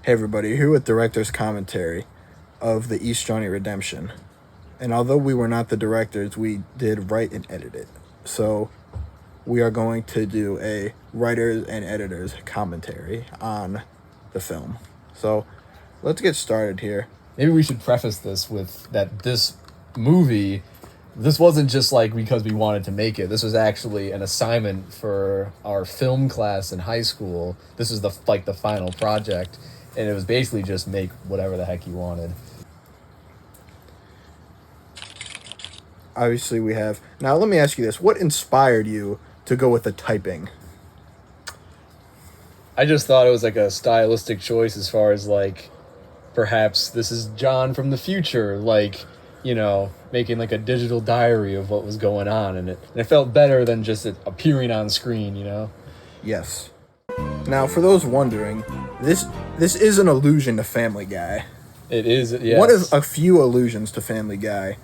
Hey everybody, here with director's commentary of the East Jaunty Redemption. And although we were not the directors, we did write and edit it. So we are going to do a writers and editors commentary on the film. So let's get started here. Maybe we should preface this with that this movie, this wasn't just like because we wanted to make it. This was actually an assignment for our film class in high school. This is the final project. And it was basically just make whatever the heck you wanted. Obviously we have... Now let me ask you this. What inspired you to go with the typing? I just thought it was like a stylistic choice as far as like, perhaps this is John from the future, like, you know, making like a digital diary of what was going on. And it felt better than just it appearing on screen, you know? Yes. Now, for those wondering, this is an allusion to Family Guy. It is, yes. One of a few allusions to Family Guy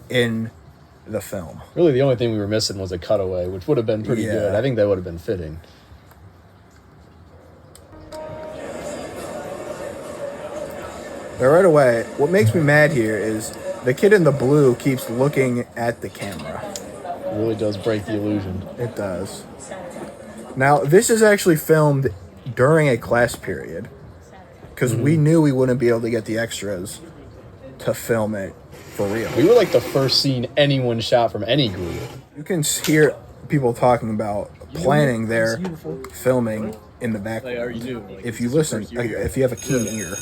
in the film. Really, the only thing we were missing was a cutaway, which would have been pretty good. I think that would have been fitting. But right away, what makes me mad here is the kid in the blue keeps looking at the camera. It really does break the illusion. It does. Now, this is actually filmed during a class period because we knew we wouldn't be able to get the extras to film it for real. We were like the first scene anyone shot from any group. You can hear people talking about planning their filming in the background. If you listen, if you have a keen ear.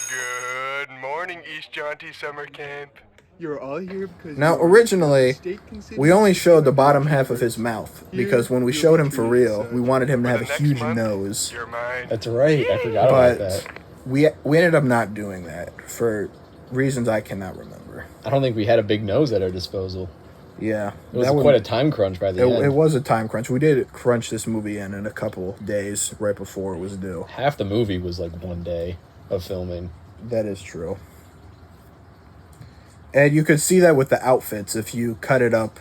Good morning, East Jaunty Summer Camp. You're all here because... Now, originally, we only showed the bottom half of his mouth because when we showed him for real, we wanted him to have a huge nose. That's right. I forgot about that. We ended up not doing that for reasons I cannot remember. I don't think we had a big nose at our disposal. Yeah. It was quite a time crunch by the end. It was a time crunch. We did crunch this movie in a couple days right before it was due. Half the movie was like one day of filming. That is true. And you could see that with the outfits if you cut it up.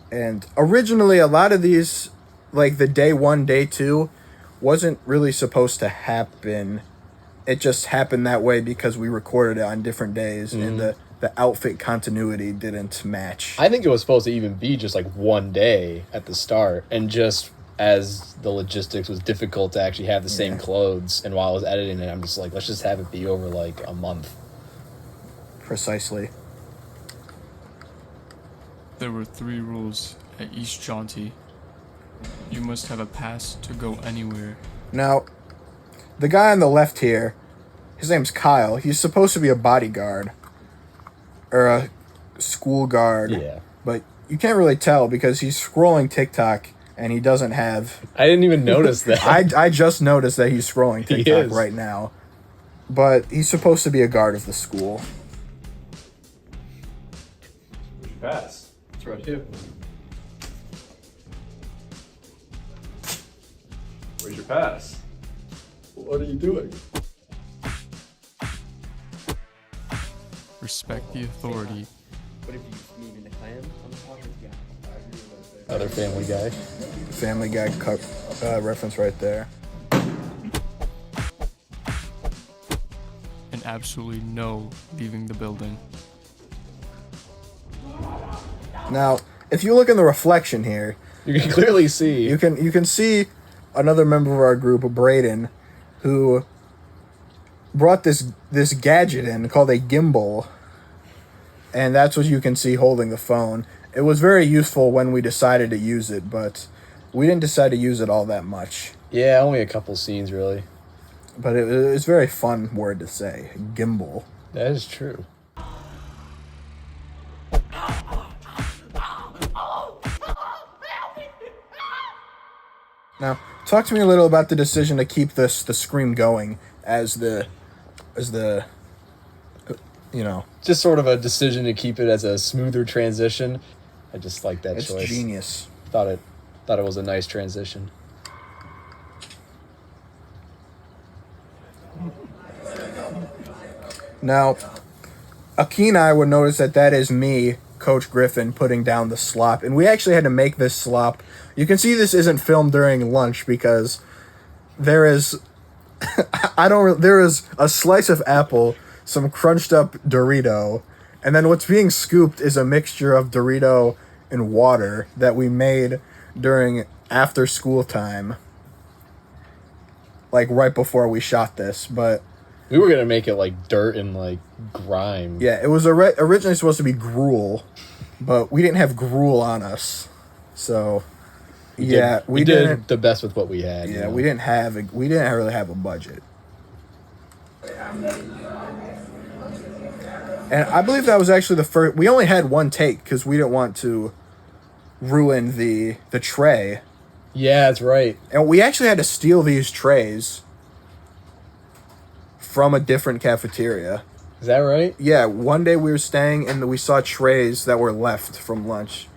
And originally, a lot of these, like the day 1, day 2, wasn't really supposed to happen. It just happened that way because we recorded it on different days, and the outfit continuity didn't match. I think it was supposed to even be just like one day at the start, and just as the logistics was difficult to actually have the same clothes, and while I was editing it, I'm just like, let's just have it be over like a month. Precisely. There were 3 rules at East Jaunty. You must have a pass to go anywhere. Now, the guy on the left here, his name's Kyle. He's supposed to be a bodyguard. Or a school guard. Yeah. But you can't really tell because he's scrolling TikTok and he doesn't have... I didn't even notice that. I just noticed that he's scrolling TikTok right now. But he's supposed to be a guard of the school. Pass. It's right here. Where's your pass? What are you doing? Respect the authority. Other Family Guy. Family Guy reference right there. And absolutely no leaving the building. Now, if you look in the reflection here, You can clearly see. you can see another member of our group, Braden, who brought this gadget in called a gimbal, and that's what you can see holding the phone. It was very useful when we decided to use it, but we didn't decide to use it all that much. Yeah, only a couple scenes, really. But it's a very fun word to say, gimbal. That is true. Now, talk to me a little about the decision to keep the scream going as the you know. Just sort of a decision to keep it as a smoother transition. I just like that choice. It's genius. Thought it was a nice transition. Now, a keen eye would notice that is me, Coach Griffin, putting down the slop. And we actually had to make this slop. You can see this isn't filmed during lunch because there is There is a slice of apple, some crunched up Dorito, and then what's being scooped is a mixture of Dorito and water that we made during after school time. Like right before we shot this, but we were gonna make it like dirt and like grime. Yeah, it was originally supposed to be gruel, but we didn't have gruel on us, so we did the best with what we had. Yeah, you know? we didn't really have a budget, and I believe that was actually the first. We only had one take because we didn't want to ruin the tray. Yeah, that's right. And we actually had to steal these trays from a different cafeteria. Is that right? Yeah, one day we were staying and we saw trays that were left from lunch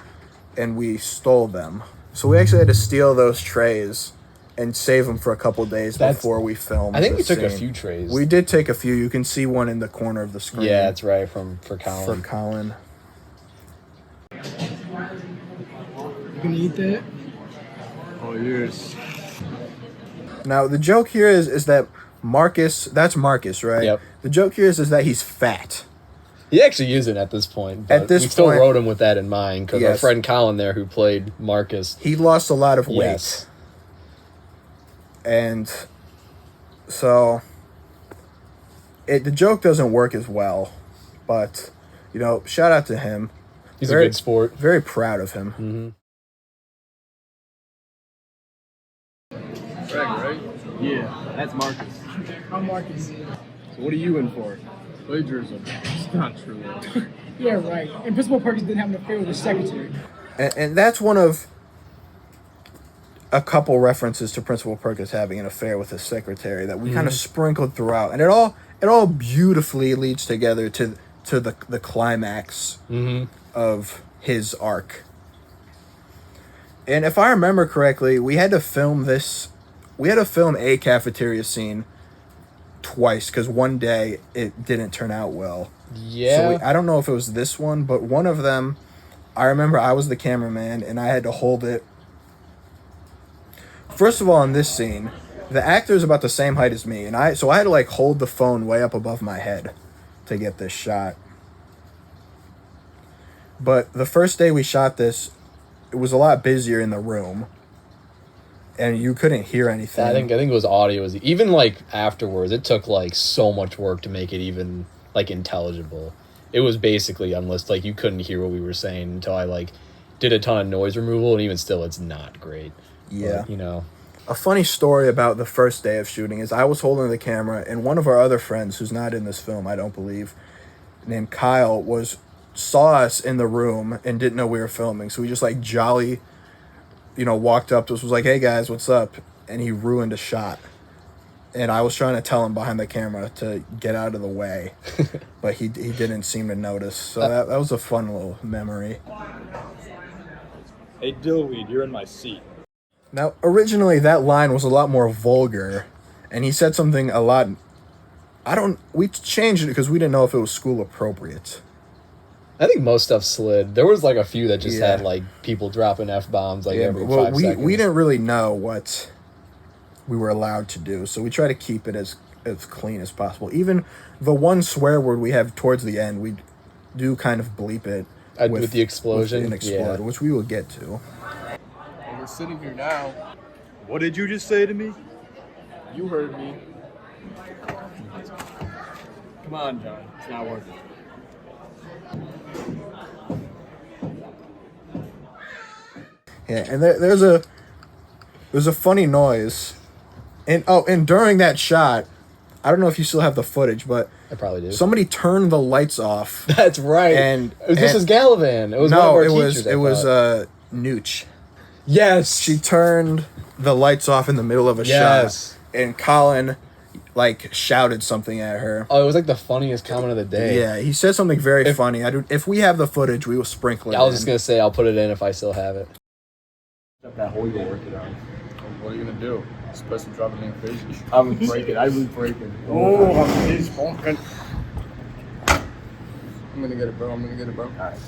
and we stole them. So we actually had to steal those trays and save them for a couple days before we filmed. I think we the took a scene. few trays. We did take a few. You can see one in the corner of the screen. Yeah, that's right, for Colin. For Colin. You gonna eat that? Oh, yes. Now, the joke here is that Marcus, that's Marcus, right? Yep. The joke here is that he's fat. He actually isn't at this point. But At this we still point- wrote him with that in mind because our Yes. friend Colin there, who played Marcus, He lost a lot of weight. yes, And so the joke doesn't work as well. But, shout out to him. he's Very- a good sport. Very proud of him. Mm-hmm. Greg, right? Yeah, that's Marcus. I'm Marcus. So what are you in for? Plagiarism. It's not true. Yeah, right. And Principal Perkins didn't have an affair with his secretary. And that's one of a couple references to Principal Perkins having an affair with his secretary that we kind of sprinkled throughout. And it all beautifully leads together to the climax of his arc. And if I remember correctly, we had to film a cafeteria scene twice because one day it didn't turn out well. Yeah. So I don't know if it was this one, but one of them, I remember I was the cameraman and I had to hold it. First of all, in this scene, the actor is about the same height as me, and I had to like hold the phone way up above my head to get this shot. But the first day we shot this, it was a lot busier in the room, and you couldn't hear anything. I think it was audio. Even like afterwards, it took like so much work to make it even like intelligible. It was basically unlisted. Like you couldn't hear what we were saying until I like did a ton of noise removal, and even still, it's not great. Yeah. But, A funny story about the first day of shooting is I was holding the camera, and one of our other friends, who's not in this film, I don't believe, named Kyle, saw us in the room and didn't know we were filming. So he just like jolly, walked up to us, was like, "Hey guys, what's up?" And he ruined a shot. And I was trying to tell him behind the camera to get out of the way, but he didn't seem to notice. So that was a fun little memory. Hey, Dillweed, you're in my seat. Now, originally that line was a lot more vulgar, and he said something a lot. We changed it because we didn't know if it was school appropriate. I think most stuff slid. There was like a few that just Yeah. had like people dropping F-bombs like every well, 5 seconds. we didn't really know what we were allowed to do, so we try to keep it as clean as possible. Even the one swear word we have towards the end, we do kind of bleep it with the explosion? with an exploder, Yeah. which we will get to. Well, we're sitting here now. What did you just say to me? You heard me. Come on, John. It's not working. Yeah, and there's a funny noise, and during that shot, I don't know if you still have the footage, but I probably do. somebody turned the lights off. That's right. And- this and- is Gallivan. It was one of No, our it teachers. was I thought. Nooch. Yes. She turned the lights off in the middle of a Yes. shot, and Colin shouted something at her. Oh, it was like the funniest comment of the day. Yeah, he said something very funny. If we have the footage, we will sprinkle it. I was in. just gonna say I'll put it in if I still have it. That hole you were working on. What are you gonna do? Just press and drop it in your face. I was breaking. I was breaking. Oh, he's funkin'. I'm gonna get it, bro. Alright.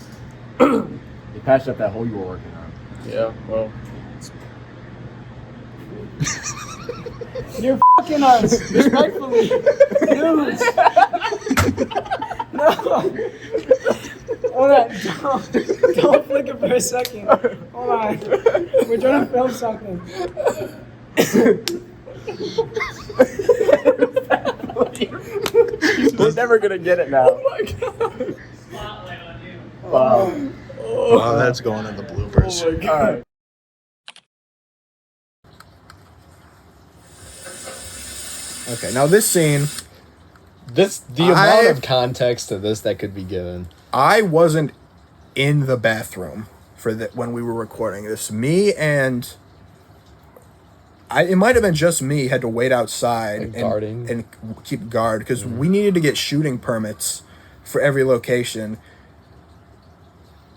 You patched up that hole you were working on. Yeah, well. You're fucking us, respectfully. Dude. No. Hold on. Don't flick it for a second. Hold on. We're trying to film something. He's never gonna get it now. Wow. Oh, that's going in the bloopers. Oh my god. Okay, now this scene, The amount of context to this that could be given. I wasn't in the bathroom for when we were recording this. Me and it might have been just me had to wait outside And guarding. and keep guard because we needed to get shooting permits for every location.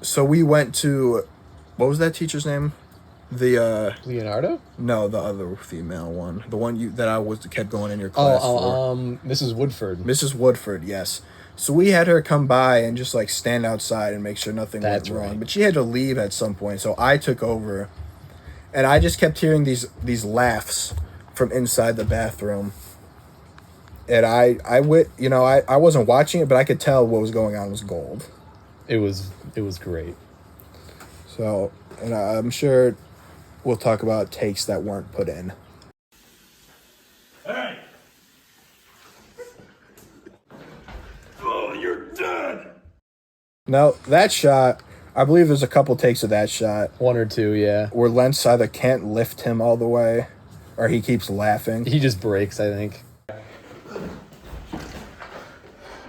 So we went to, what was that teacher's name? The Leonardo? no, the other female one, the one that I kept going in your class for. Mrs. Woodford. Mrs. Woodford, yes. So we had her come by and just like stand outside and make sure nothing went wrong. right. But she had to leave at some point, so I took over, and I just kept hearing these laughs from inside the bathroom. And I wasn't watching it, but I could tell what was going on was gold. It was great. So, and I'm sure we'll talk about takes that weren't put in. Hey! Oh, you're dead! Now, that shot, I believe there's a couple takes of that shot One or two, yeah. where Lentz either can't lift him all the way or he keeps laughing. He just breaks, I think.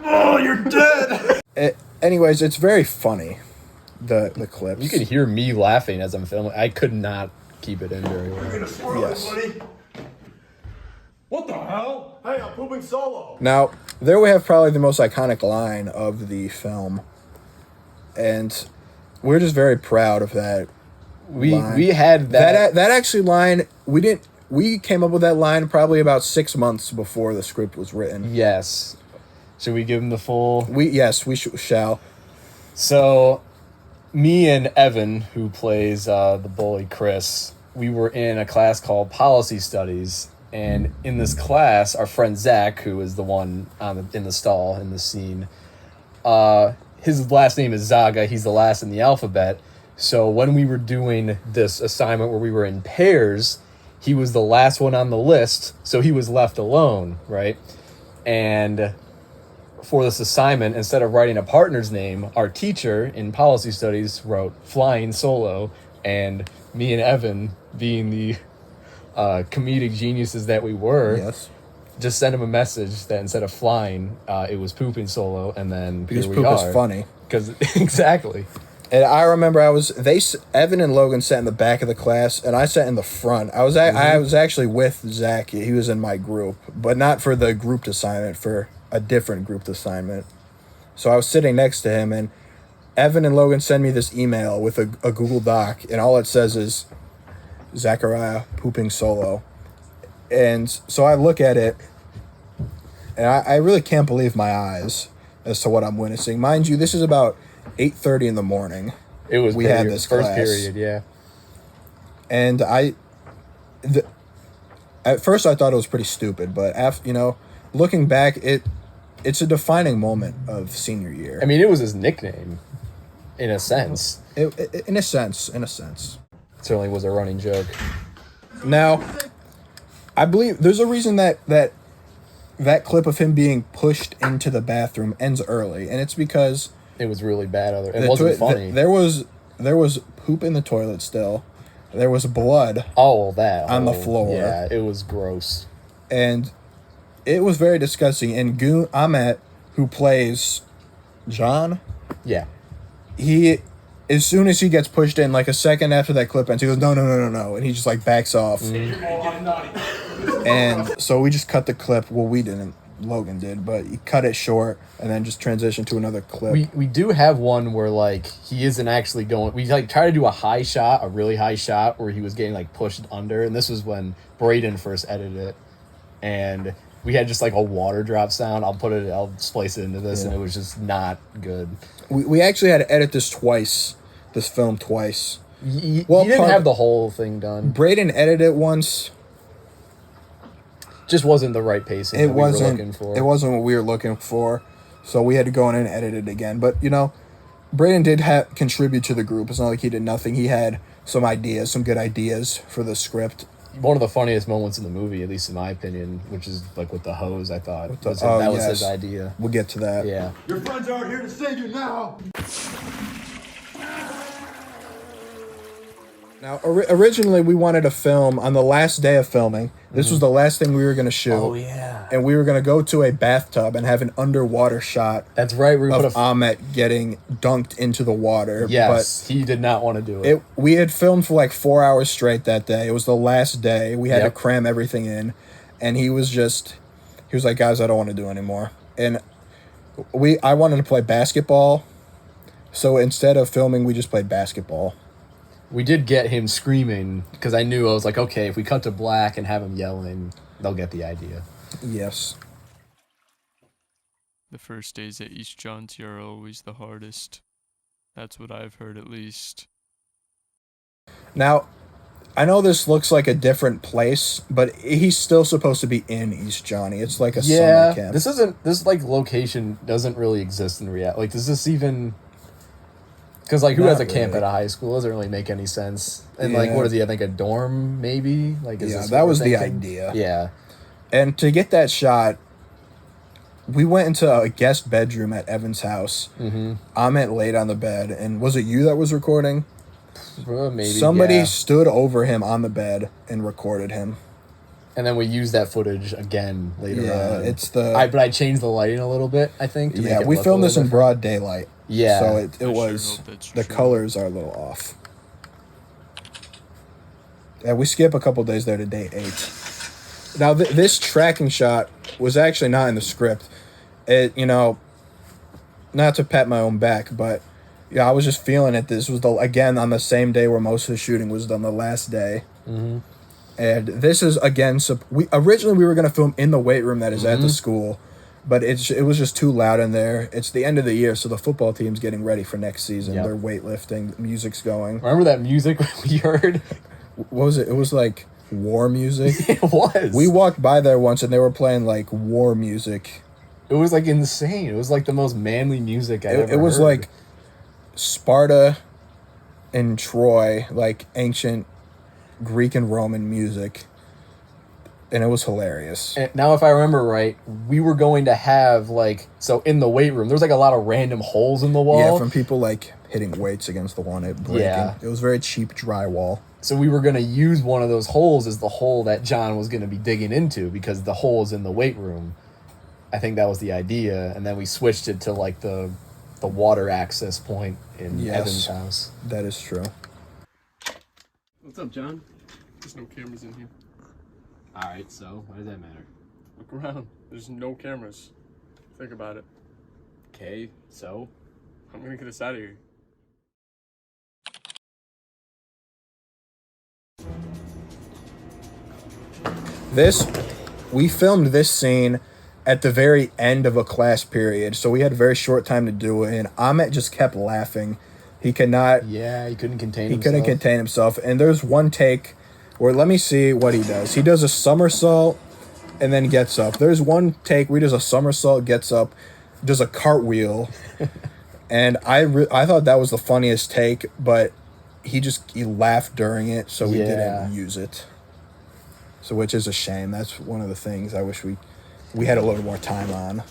Oh, you're dead! Anyways, it's very funny, the clips. You can hear me laughing as I'm filming. I could not keep it in very well. Yes. What the hell? Hey, I'm pooping solo. Now, there we have probably the most iconic line of the film. And we're just very proud of that line. We had that. That actually line, we came up with that line probably about 6 months before the script was written. Yes. Should we give him the full? We shall. So, me and Evan, who plays the bully Chris, we were in a class called Policy Studies, and in this class, our friend Zach, who is the one in the stall in the scene, his last name is Zaga. He's the last in the alphabet. So when we were doing this assignment where we were in pairs, he was the last one on the list, so he was left alone, right? And for this assignment, instead of writing a partner's name, our teacher in policy studies wrote flying solo, and me and Evan, being the comedic geniuses that we were, Yes. just sent him a message that instead of flying, it was pooping solo, and then Because here poop we are. is funny. Because exactly. And I remember Evan and Logan sat in the back of the class, and I sat in the front. I was actually with Zach. He was in my group, but not for the grouped assignment, for a different grouped assignment. So I was sitting next to him, and Evan and Logan send me this email with a Google Doc, and all it says is Zachariah pooping solo. And so I look at it, and I really can't believe my eyes as to what I'm witnessing. Mind you, this is about 8:30 in the morning. It was We had this first class. period, yeah. And at first I thought it was pretty stupid, but after, looking back, it's a defining moment of senior year. I mean, it was his nickname, in a sense. In a sense. It certainly was a running joke. Now, I believe there's a reason that clip of him being pushed into the bathroom ends early, and it's because It was really bad. It wasn't funny. there was poop in the toilet still. There was blood, All that. on the floor. Yeah, it was gross. and it was very disgusting. And Goon Ahmet, who plays John, Yeah. he, as soon as he gets pushed in, like a second after that clip ends, he goes, no, and he just like backs off. And so we just cut the clip. Well, we didn't. Logan did, but he cut it short and then just transitioned to another clip. We do have one where like he isn't actually going. We like try to do a really high shot where he was getting like pushed under, and this was when Braden first edited it, and we had just like a water drop sound. I'll splice it into this, and it was just not good. We actually had to edit this film twice. He Well, didn't part- have the whole thing done. Braden edited it once just wasn't the right pacing. It that we were wasn't. looking for. It wasn't what we were looking for, so we had to go in and edit it again. But Brayden did contribute to the group. It's not like he did nothing. He had some ideas, some good ideas for the script. One of the funniest moments in the movie, at least in my opinion, which is like with the hose. I thought was his idea. We'll get to that. Yeah. Your friends aren't here to save you now. Now, originally, we wanted to film on the last day of filming. This was the last thing we were going to shoot. Oh, yeah. And we were going to go to a bathtub and have an underwater shot. That's right. We of Ahmet getting dunked into the water. Yes, but he did not want to do it. We had filmed for like 4 hours straight that day. It was the last day. We had to cram everything in. And he was like, guys, I don't want to do it anymore. And I wanted to play basketball. So instead of filming, we just played basketball. We did get him screaming because I was like, okay, if we cut to black and have him yelling, they'll get the idea. Yes. The first days at East Jaunty are always the hardest. That's what I've heard, at least. Now, I know this looks like a different place, but he's still supposed to be in East Jaunty. It's like a summer camp. This location doesn't really exist in reality. Like, does this even... Because, like, who has a camp at a high school? It doesn't really make any sense. And, like, what is he? I think a dorm, maybe? Like, that was the idea. Yeah. And to get that shot, we went into a guest bedroom at Evan's house. Mm-hmm. Ahmet laid on the bed. And was it you that was recording? Maybe, Somebody stood over him on the bed and recorded him. And then we used that footage again later on. But I changed the lighting a little bit, I think. We filmed this in broad daylight. Yeah. So it was, the colors are a little off. Yeah, we skip a couple days there to day 8. Now, this tracking shot was actually not in the script. It, not to pat my own back, but I was just feeling it. This was, again, on the same day where most of the shooting was done, the last day. Mm-hmm. And this is, again, originally we were going to film in the weight room that is at the school. But it was just too loud in there. It's the end of the year, so the football team's getting ready for next season. Yep. They're weightlifting. The music's going. Remember that music we heard? What was it? It was like war music. It was. We walked by there once, and they were playing like war music. It was like insane. It was like the most manly music I ever heard. It was like Sparta and Troy, like ancient Greek and Roman music. And it was hilarious. And now, if I remember right, we were going to have, in the weight room, there was, a lot of random holes in the wall. Yeah, from people, hitting weights against the wall and it breaking. Yeah. It was very cheap drywall. So we were going to use one of those holes as the hole that John was going to be digging into because the hole is in the weight room. I think that was the idea. And then we switched it to, the water access point in Evan's house. That is true. What's up, John? There's no cameras in here. Alright, so why does that matter? Look around. There's no cameras. Think about it. Okay, so? I'm gonna get us out of here. We filmed this scene at the very end of a class period, so we had a very short time to do it, and Ahmet just kept laughing. He could not... Yeah, he couldn't contain himself. He couldn't contain himself, and there's one take where, let me see what he does. He does a somersault and then gets up. There's one take where he does a somersault, gets up, does a cartwheel, and I thought that was the funniest take, but he laughed during it, so we didn't use it. So, which is a shame. That's one of the things I wish we had a little more time on.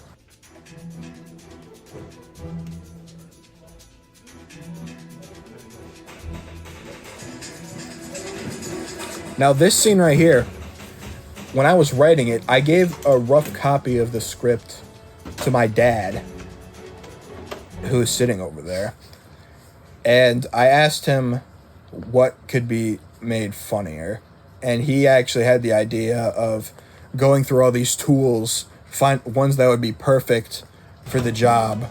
Now, this scene right here, when I was writing it, I gave a rough copy of the script to my dad, who is sitting over there. And I asked him what could be made funnier. And he actually had the idea of going through all these tools, find ones that would be perfect for the job,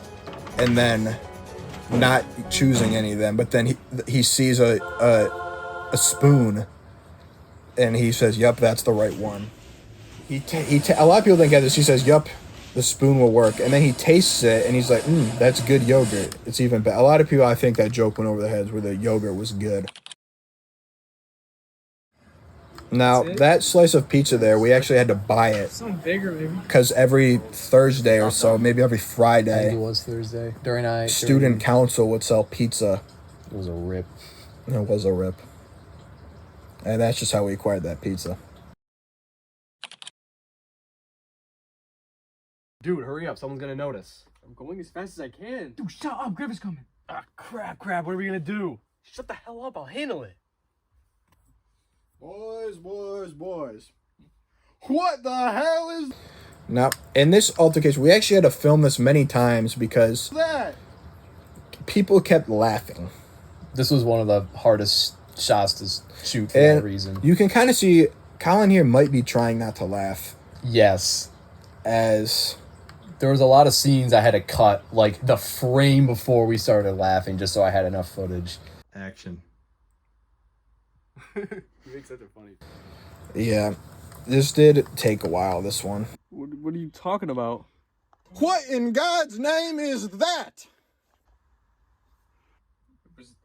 and then not choosing any of them. But then he sees a spoon, and he says, "Yup, that's the right one." A lot of people didn't get this. He says, "Yup, the spoon will work," and then he tastes it, and he's like, "That's good yogurt. It's even better." A lot of people, I think, that joke went over their heads where the yogurt was good. Now, That's it? that slice of pizza there, we actually had to buy it Something bigger, maybe. because every Thursday or so, maybe every I think it Friday, was Thursday. During student council would sell pizza. It was a rip. It was a rip. And that's just how we acquired that pizza. Dude, hurry up. Someone's gonna notice. I'm going as fast as I can. Dude, shut up. Griffith's coming. Ah, crap. What are we gonna do? Shut the hell up. I'll handle it. Boys. What the hell is Now, in this altercation, we actually had to film this many times because that? people kept laughing. This was one of the hardest shots to shoot for And that reason. you can kind of see Colin here might be trying not to laugh Yes. as... There was a lot of scenes I had to cut, like the frame before we started laughing, just so I had enough footage. Action. You make such a funny. Yeah, this did take a while, this one. What are you talking about? What in God's name is that?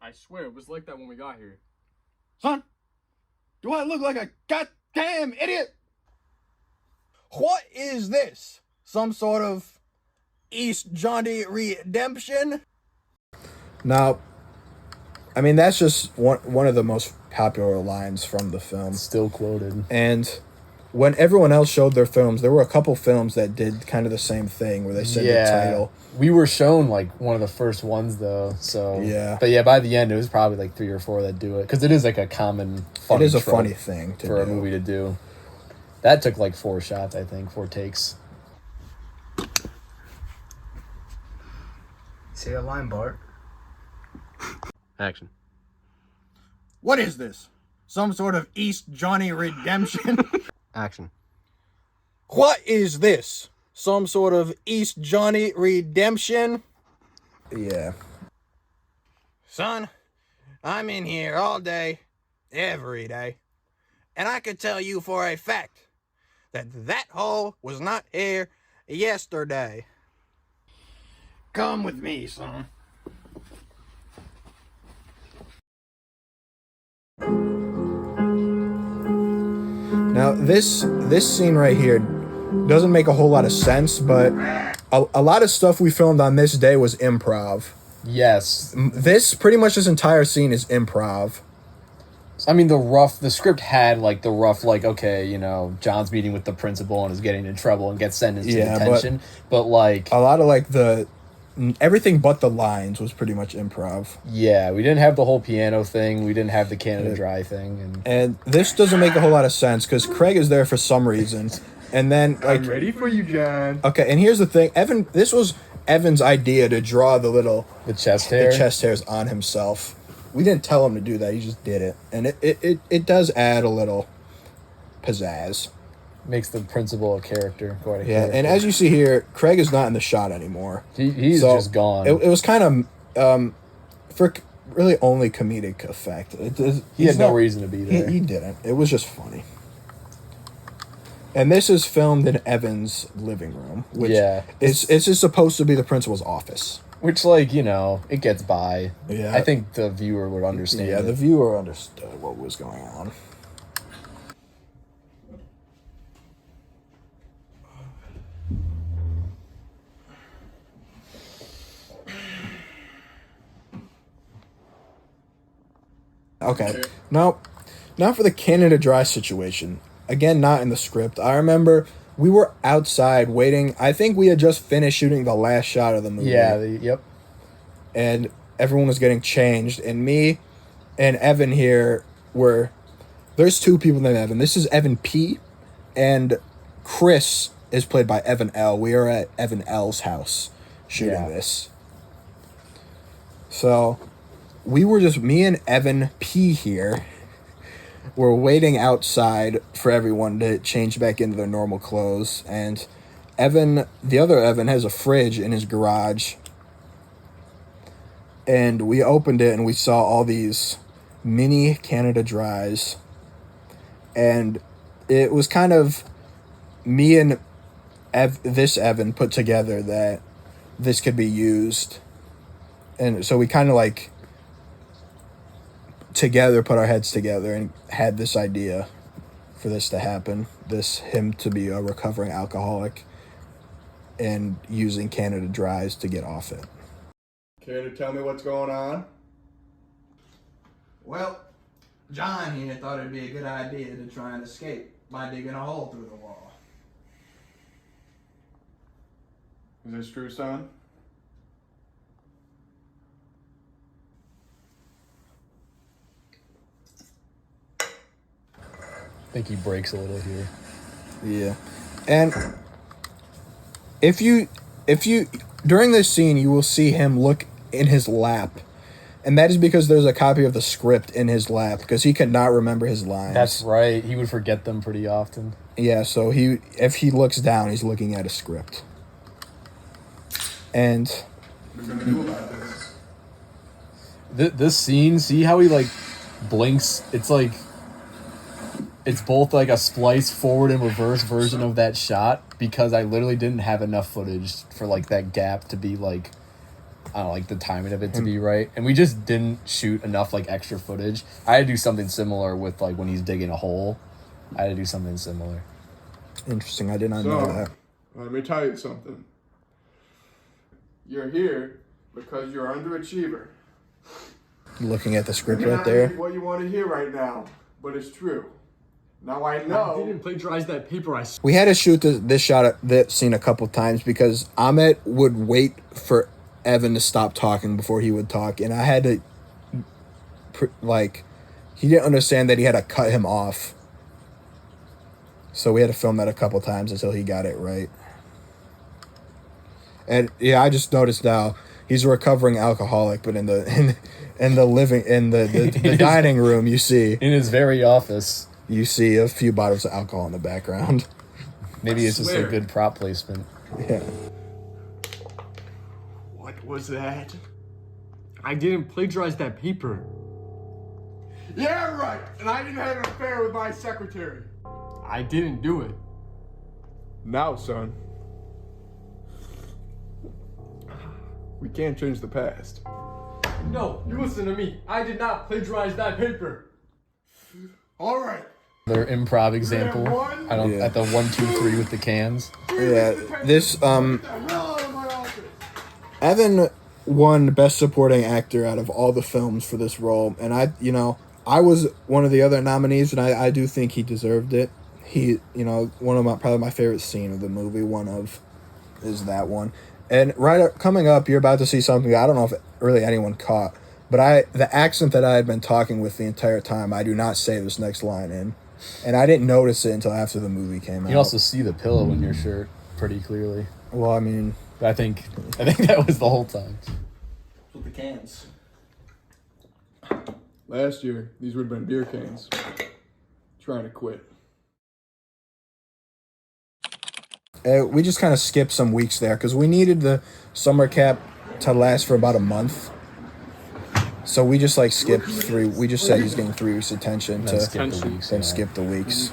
I swear, it was like that when we got here. Son, do I look like a goddamn idiot? What is this? Some sort of East Jaunty Redemption? Now, I mean, that's just one of the most popular lines from the film. Still quoted. And when everyone else showed their films, there were a couple films that did kind of the same thing where they said the title. We were shown like one of the first ones though, so Yeah. But yeah, by the end it was probably like 3 or 4 that do it because it is like a common funny It is a trope funny thing to for a do. movie to do. That took like 4 shots, I think, 4 takes. Say a line, Bart. Action. What is this? Some sort of East Jaunty Redemption? Action. What is this? Some sort of East Jaunty Redemption? Yeah. Son, I'm in here all day, every day, and I could tell you for a fact that hole was not here yesterday. Come with me, son. Now, this scene right here doesn't make a whole lot of sense, but a lot of stuff we filmed on this day was improv. Yes. Pretty much this entire scene is improv. I mean, the script had like the rough, like, okay, you know, John's meeting with the principal and is getting in trouble and gets sentenced to Yeah, detention. But like, A lot of like everything but the lines was pretty much improv. yeah, we didn't have the whole piano thing. We didn't have the Canada Dry thing. And this doesn't make a whole lot of sense because Craig is there for some reason. And then, like, I'm ready for you, John. okay, and here's the thing. This was Evan's idea to draw the chest hair. chest hairs on himself. We didn't tell him to do that. He just did it. And it does add a little pizzazz. Makes the principal a character. Quite a Yeah, character. and as you see here, Craig is not in the shot anymore. He's So, just gone. It was kind of for really only comedic effect. He had no reason to be He, there. he didn't. It was just funny. And this is filmed in Evan's living room, which Yeah. it's just supposed to be the principal's office. Which, like, you know, it gets by. Yeah. I think the viewer would understand. Yeah, it. the viewer understood what was going on. Okay. Now for the Canada Dry situation. Again, not in the script. I remember we were outside waiting. I think we had just finished shooting the last shot of the movie. Yeah, yep. And everyone was getting changed. And me and Evan here were... There's 2 people named Evan. This is Evan P. And Chris is played by Evan L. We are at Evan L's house shooting this. So we were just... Me and Evan P here were waiting outside for everyone to change back into their normal clothes. And Evan, the other Evan, has a fridge in his garage. And we opened it and we saw all these mini Canada Dries. And it was kind of me and this Evan put together that this could be used. And so we kind of like together put our heads together and had this idea. for this to happen. Him to be a recovering alcoholic and using Canada Dries to get off it. Care to tell me what's going on? Well, John here thought it'd be a good idea to try and escape by digging a hole through the wall. Is this true, son? I think he breaks a little here. Yeah. And if you during this scene you will see him look in his lap. And that is because there's a copy of the script in his lap because he could not remember his lines. That's right. He would forget them pretty often. Yeah, so if he looks down, he's looking at a script. And What are you gonna do about this? This scene, see how he like blinks? It's like it's both like a splice forward and reverse version of that shot because I literally didn't have enough footage for like that gap to be like, I don't know, like the timing of it to be right. And we just didn't shoot enough like extra footage. I had to do something similar with like when he's digging a hole. I had to do something similar. interesting, I did not know that. Let me tell you something. You're here because you're an underachiever. Looking at the script You're right not there. getting what you want to hear right now, but it's true. Now I know. I didn't plagiarize that paper. We had to shoot this shot, that scene a couple times because Ahmet would wait for Evan to stop talking before he would talk, and I had to, he didn't understand that he had to cut him off. So we had to film that a couple times until he got it right. And yeah, I just noticed now he's a recovering alcoholic, but in the dining room, you see In his very office. a few bottles of alcohol in the background. Maybe it's just a swear. good prop placement. Yeah. What was that? I didn't plagiarize that paper. Yeah, right. And I didn't have an affair with my secretary. I didn't do it. Now, son, we can't change the past. No, you listen to me. I did not plagiarize that paper. All right. Their improv example. one? I don't Yeah. at the 1, 2, 3 with the cans. Yeah, this Get the hell out of my office. Evan won Best Supporting Actor out of all the films for this role, and I was one of the other nominees, and I do think he deserved it. He, one of probably my favorite scene of the movie. Is that one, and coming up, you're about to see something I don't know if really anyone caught, but the accent that I had been talking with the entire time, I do not say this next line in, and I didn't notice it until after the movie came out. You also see the pillow in your shirt pretty clearly. Well, I mean, I think that was the whole time. With the cans. Last year, these would have been beer cans. Trying to quit. we just kind of skipped some weeks there because we needed the summer cap to last for about a month. So we just skipped 3. We just said he's getting 3 weeks attention Then skip the weeks. then yeah. skip the weeks.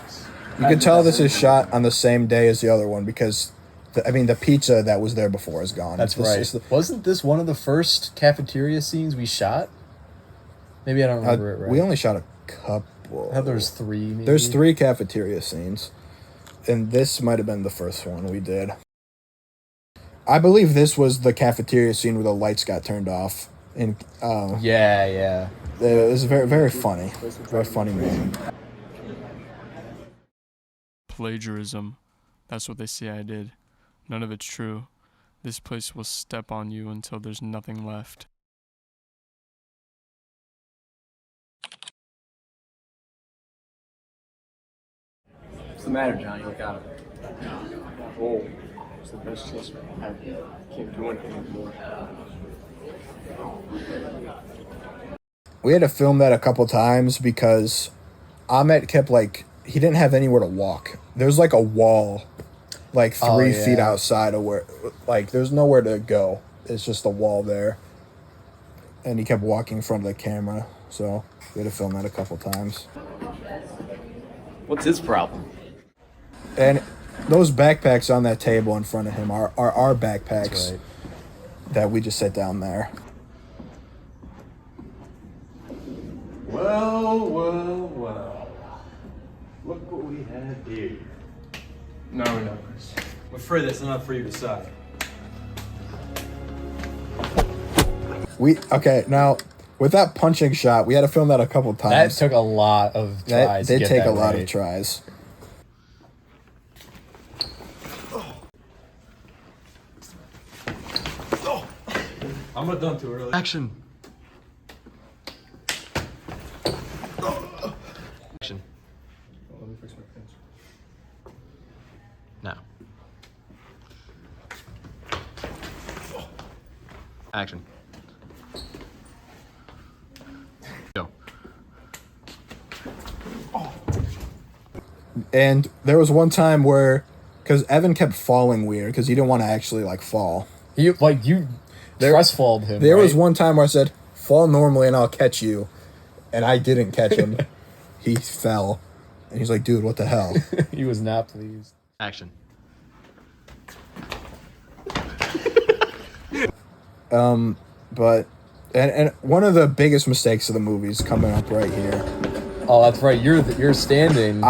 You can tell this is shot on the same day as the other one because, the pizza that was there before is gone. That's It's right. Wasn't this one of the first cafeteria scenes we shot? Maybe I don't remember it right. We only shot a couple. I thought there was 3. Maybe. There's 3 cafeteria scenes, and this might have been the first one we did. I believe this was the cafeteria scene where the lights got turned off. And Yeah. it was very, very funny. Very funny moment. Plagiarism. That's what they say I did. None of it's true. This place will step on you until there's nothing left. What's the matter, John? You look out of it. Oh, it's the best chance I can't do anything anymore. We had to film that a couple times because Ahmet kept he didn't have anywhere to walk. There's a wall 3 feet outside of where there's nowhere to go. It's just a wall there. And he kept walking in front of the camera. So we had to film that a couple times. What's his problem? And those backpacks on that table in front of him are our backpacks. That's right. That we just set down there. Well. Look what we No, we're not, Chris. I'm afraid that's not for you to decide. Okay, now with that punching shot, we had to film that a couple That times. took a lot of tries. That did to get take that a lot right. of tries. I'm not done too early. Action. Action. Let me fix my pants. Now. Action. Go. And there was one time where, because Evan kept falling weird, because he didn't want to actually like fall. You trust-falled him. There was right? one time where I said, "Fall normally, and I'll catch you," and I didn't catch him. He fell, and he's like, "Dude, what the hell?" He was not pleased. Action. But and one of the biggest mistakes of the movie is coming up right here. Oh, that's right. You're standing.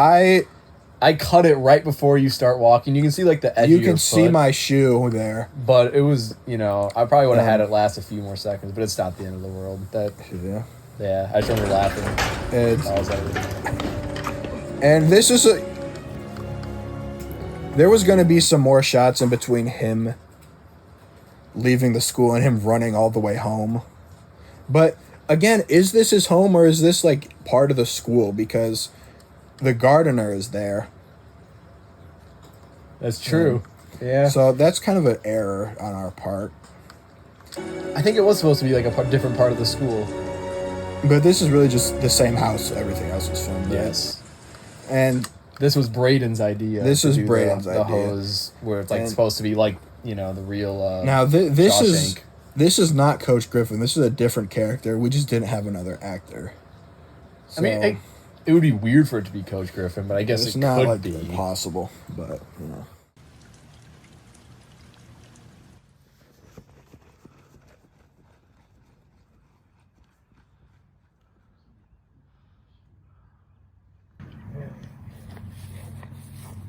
I cut it right before you start walking. You can see like the edge. You of your can see foot, my shoe there. But it was, I probably would have had it last a few more seconds, but it's not the end of the world. Yeah, I just remember laughing. And this is there was going to be some more shots in between him leaving the school and him running all the way home. But again, is this his home or is this like part of the school? Because the gardener is there. That's true. Yeah. So that's kind of an error on our part. I think it was supposed to be like a different part of the school. But this is really just the same house everything else was filmed. Yes. Right? And this was Braden's idea. This is Braden's the idea. hose where it's like supposed to be like, the real now this Shawshank. is not Coach Griffin. This is a different character. We just didn't have another actor. So, I mean, it would be weird for it to be Coach Griffin, but I guess it's it not could like be impossible, but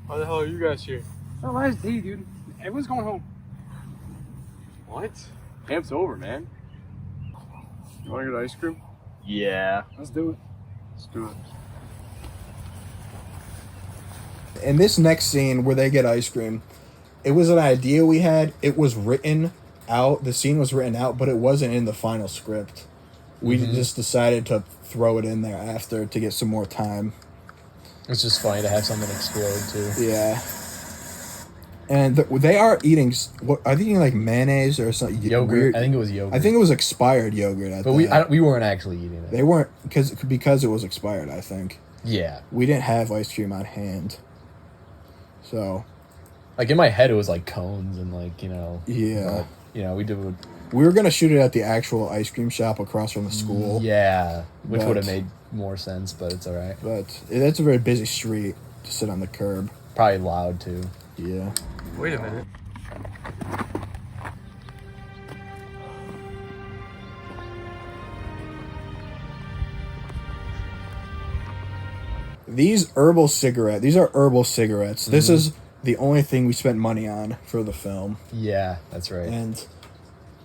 Why the hell are you guys here? It's our last day, dude. Everyone's going home. What? Camp's over, man. You want to get ice cream? Yeah. Let's do it. Let's do it. in this next scene where they get ice cream, it was an idea we had. It was written out. The scene was written out, but it wasn't in the final script. We just decided to throw it in there after to get some more time. It's just funny to have something explode too. Yeah. And they are eating. What are they eating? Like mayonnaise or something? Yogurt. Weird. I think it was yogurt. I think it was expired yogurt. But we weren't actually eating it. They weren't because it was expired. I think. Yeah. We didn't have ice cream on hand. So. Like in my head, it was like cones and like Yeah. But, we did. We were gonna shoot it at the actual ice cream shop across from the school. Yeah, which would have made more sense, but it's all right. But it's a very busy street to sit on the curb. Probably loud too. Yeah. Wait a minute. These are herbal cigarettes. This is the only thing we spent money on for the film. Yeah, that's right. And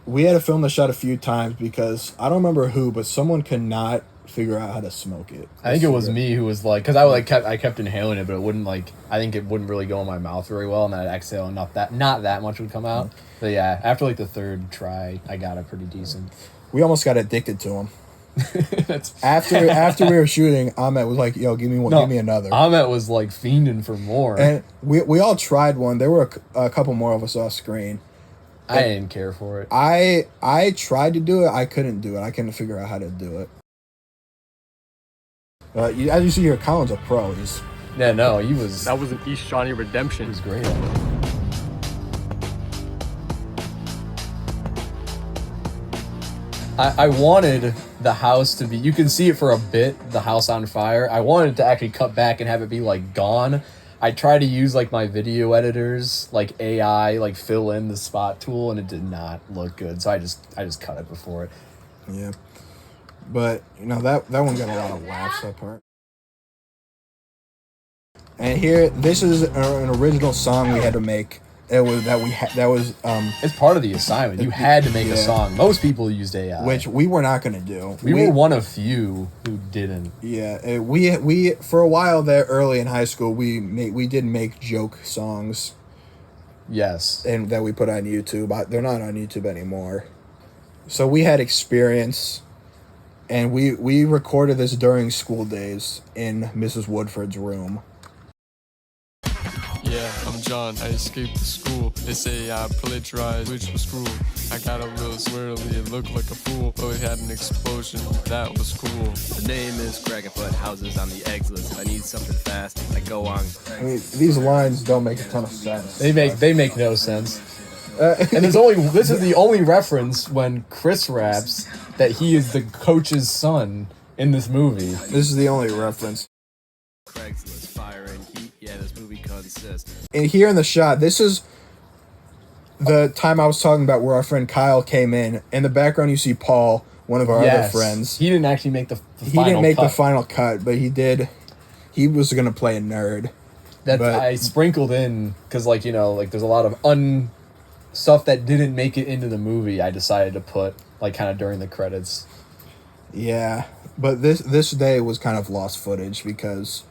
we had to film the shot a few times because I don't remember who, but someone could not figure out how to smoke it. I think it was me who was like, because I kept inhaling it, but it wouldn't I think it wouldn't really go in my mouth very well, and then I'd exhale enough that not that much would come out. But yeah, after like the third try, I got it pretty decent. We almost got addicted to them. That's after we were shooting, Ahmet was like, "Yo, give me one, give me another." Ahmet was like fiending for more, and we all tried one. There were a couple more of us off screen. I didn't care for it. I tried to do it. I couldn't do it. I couldn't figure out how to do it. As you see here, Colin's a pro. He was. That was an East Jaunty Redemption. He was great. I wanted the house to be. You can see it for a bit. The house on fire. I wanted to actually cut back and have it be like gone. I tried to use like my video editors, like AI, like fill in the spot tool, and it did not look good. So I just cut it before it. Yeah, but that one got a lot of laughs. That part. And here, this is an original song we had to make. It was It's part of the assignment. You had to make a song. Most people used AI, which we were not going to do. We were one of few who didn't. Yeah, we for a while there, early in high school, we did make joke songs. Yes, and that we put on YouTube. They're not on YouTube anymore. So we had experience, and we recorded this during school days in Mrs. Woodford's room. Yeah, I'm John. I escaped the school. They say I plagiarized, which was cruel. I got a little swirly, it looked like a fool, but we had an explosion. That was cool. The name is Greg. I put houses on the eggs list. If I need something fast, I go on. I mean, these lines don't make a ton of sense. They make no sense. And this is the only reference when Chris raps that he is the coach's son in this movie. This is the only reference. Craigslist, fire and heat. Yeah, this movie consists. And here in the shot, this is the time I was talking about where our friend Kyle came in. In the background, you see Paul, one of our other friends. He didn't actually make the final cut. He didn't make the final cut, but he did. He was going to play a nerd. That I sprinkled in because, there's a lot of stuff that didn't make it into the movie. I decided to put kind of during the credits. Yeah, but this day was kind of lost footage because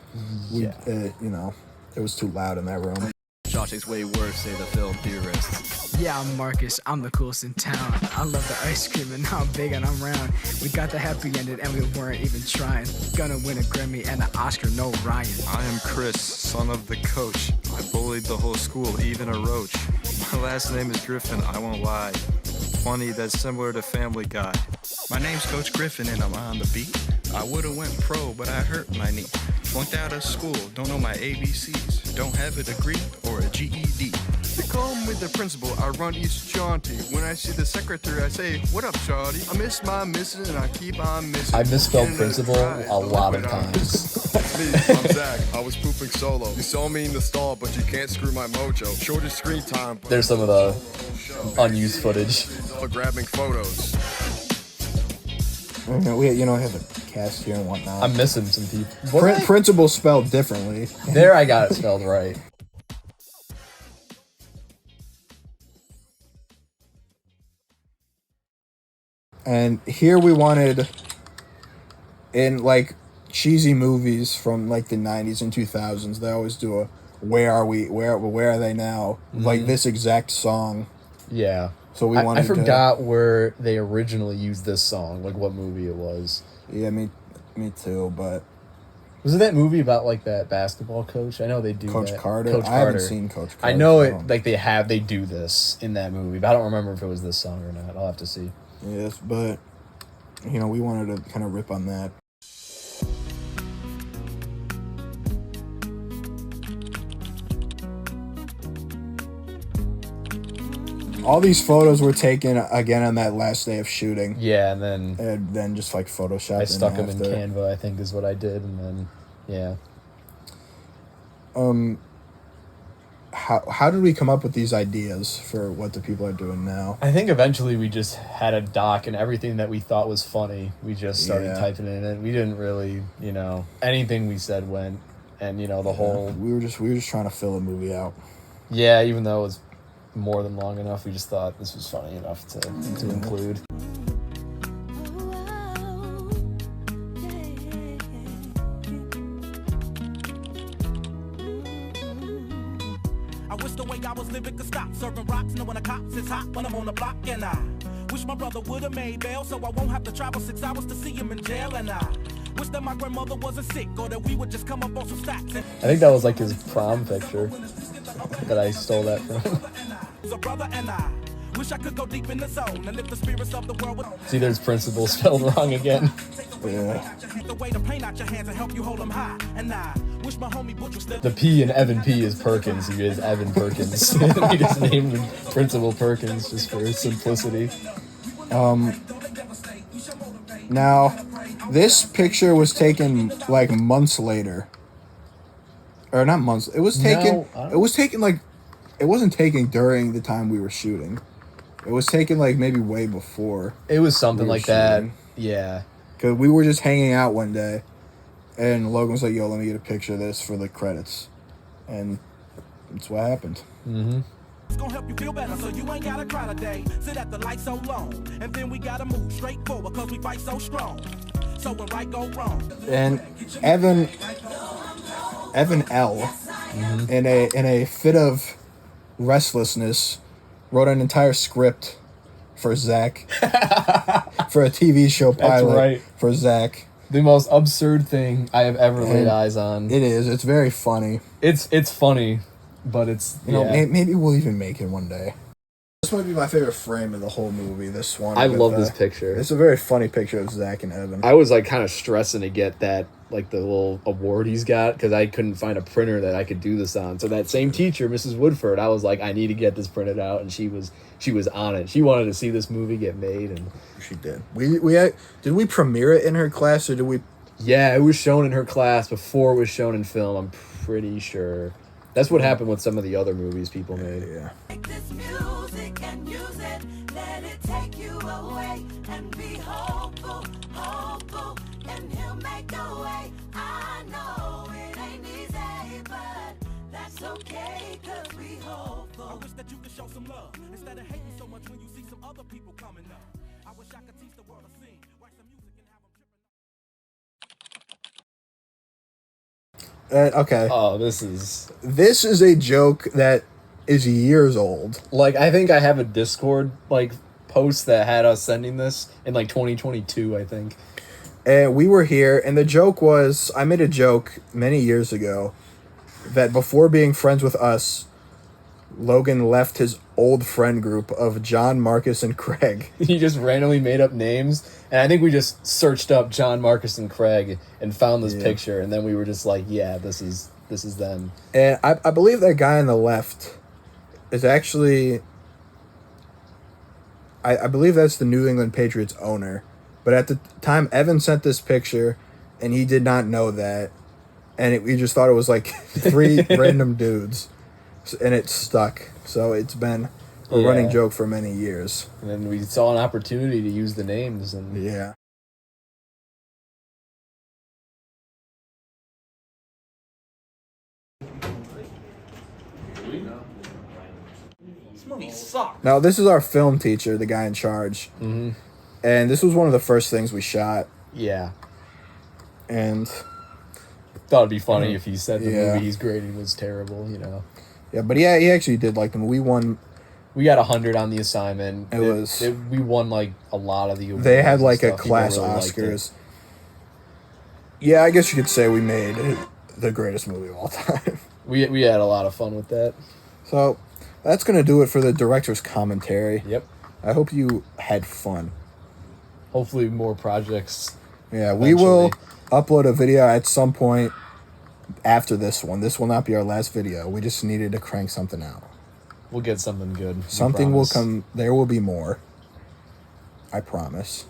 it was too loud in that room. Shawshank's way worse, say the film theorists. Yeah, I'm Marcus. I'm the coolest in town. I love the ice cream and I'm big and I'm round. We got the happy ending and we weren't even trying. Gonna win a Grammy and an Oscar, no Ryan. I am Chris, son of the coach. I bullied the whole school, even a roach. My last name is Griffin, I won't lie. Funny, that's similar to Family Guy. My name's Coach Griffin and I'm on the beat. I would've went pro, but I hurt my knee. Flunked out of school, don't know my ABCs. Don't have a degree or a GED. They call me the principal, I run East Jaunty. When I see the secretary, I say, what up, shawty? I miss my missus and I keep on missing. I misspelled principal a lot of times. Me, I'm Zach. I was pooping solo. You saw me in the stall, but you can't screw my mojo. Shortest screen time. There's some of the unused footage. For grabbing photos. We have the cast here and whatnot. I'm missing some people. Principal spelled differently. There, I got it spelled right. And here we wanted, in cheesy movies from the 90s and 2000s, they always do a where are they now? Like this exact song. Yeah. So we wanted I forgot where they originally used this song, what movie it was. Yeah, me too, but was it that movie about that basketball coach? I know they do Coach that. Carter. Coach I haven't seen Coach Carter. I know it they do this in that movie, but I don't remember if it was this song or not. I'll have to see. Yes, but we wanted to kind of rip on that. All these photos were taken again on that last day of shooting. Yeah, and then just photoshopped. I stuck them in Canva, I think is what I did, and then yeah. How did we come up with these ideas for what the people are doing now? I think eventually we just had a doc and everything that we thought was funny, we just started typing it in. We didn't really, anything we said went, and the whole. We were just trying to fill a movie out. Yeah, even though it was more than long enough, we just thought this was funny enough to include. I wish the way I was living could stop serving rocks, knowing the cops is hot when I'm on the block, and I wish my brother would have made bail so I won't have to travel 6 hours to see him in jail, and I wish that my grandmother wasn't sick or that we would just come up on some stacks. I think that was his prom picture that I stole that from. A brother and I wish I could go deep in the zone and lift the spirits of the world with. See, there's principal spelled wrong again. Yeah. The way to paint out your hands and help you hold them high, and I wish my homie Butch was still. The P in Evan P is Perkins. He is Evan Perkins. We just named him Principal Perkins just for simplicity. Now, this picture was taken months later, or not months. It was taken. It was taken it wasn't taken during the time we were shooting. It was taken maybe way before. It was something like that. Yeah. Because we were just hanging out one day, and Logan was like, "Yo, let me get a picture of this for the credits." And that's what happened. Mm-hmm. It's gonna help you feel better, so you ain't gotta cry today. Sit at the light so long, and then we gotta move straight forward, cause we fight so strong. So when right go wrong. And Evan L, in a fit of restlessness, wrote an entire script for Zach, for a TV show pilot for Zach. The most absurd thing I have ever laid eyes on. It is. It's very funny. It's funny, but it's maybe we'll even make it one day. This might be my favorite frame of the whole movie. This one. I love this picture. It's a very funny picture of Zach and Evan. I was like kind of stressing to get that, like the little award he's got, because I couldn't find a printer that I could do this on. So that same teacher, Mrs. Woodford, I was like, I need to get this printed out, and she was on it. She wanted to see this movie get made, and she did. Did we premiere it in her class, or did we? Yeah, it was shown in her class before it was shown in film. I'm pretty sure. That's what happened with some of the other movies people made. Yeah. Take this music and use it, let it take you away, and be hopeful, hopeful, and he'll make a way. I know it ain't easy, but that's okay, cause we hopeful. I wish that you could show some love, instead of hating so much when you see some other people coming up. I wish I could teach the world to sing, write some music and have them tripping. Okay. Oh, this is a joke that is years old. Like, I think I have a Discord post that had us sending this in 2022, I think. And we were here, and the joke was, I made a joke many years ago that before being friends with us, Logan left his old friend group of John, Marcus, and Craig. He just randomly made up names, and I think we just searched up John, Marcus, and Craig and found this picture, and then we were just like, yeah, this is them. And I believe that guy on the left is actually, I believe that's the New England Patriots owner. But at the time, Evan sent this picture, and he did not know that, and we just thought it was like three random dudes. And it stuck. So it's been a running joke for many years. And then we saw an opportunity to use the names. And yeah. This movie sucks. Now, this is our film teacher, the guy in charge. Mm-hmm. And this was one of the first things we shot. Yeah. And thought it'd be funny if he said the movie he's grading was terrible, Yeah, but he actually did like them. We won. We got 100 on the assignment. We won a lot of the awards. They had a class really Oscars. Yeah, I guess you could say we made the greatest movie of all time. We had a lot of fun with that. So that's gonna do it for the director's commentary. Yep. I hope you had fun. Hopefully more projects. Yeah, eventually. We will upload a video at some point after this one. This will not be our last video. We just needed to crank something out. We'll get something good. Something will come. There will be more. I promise.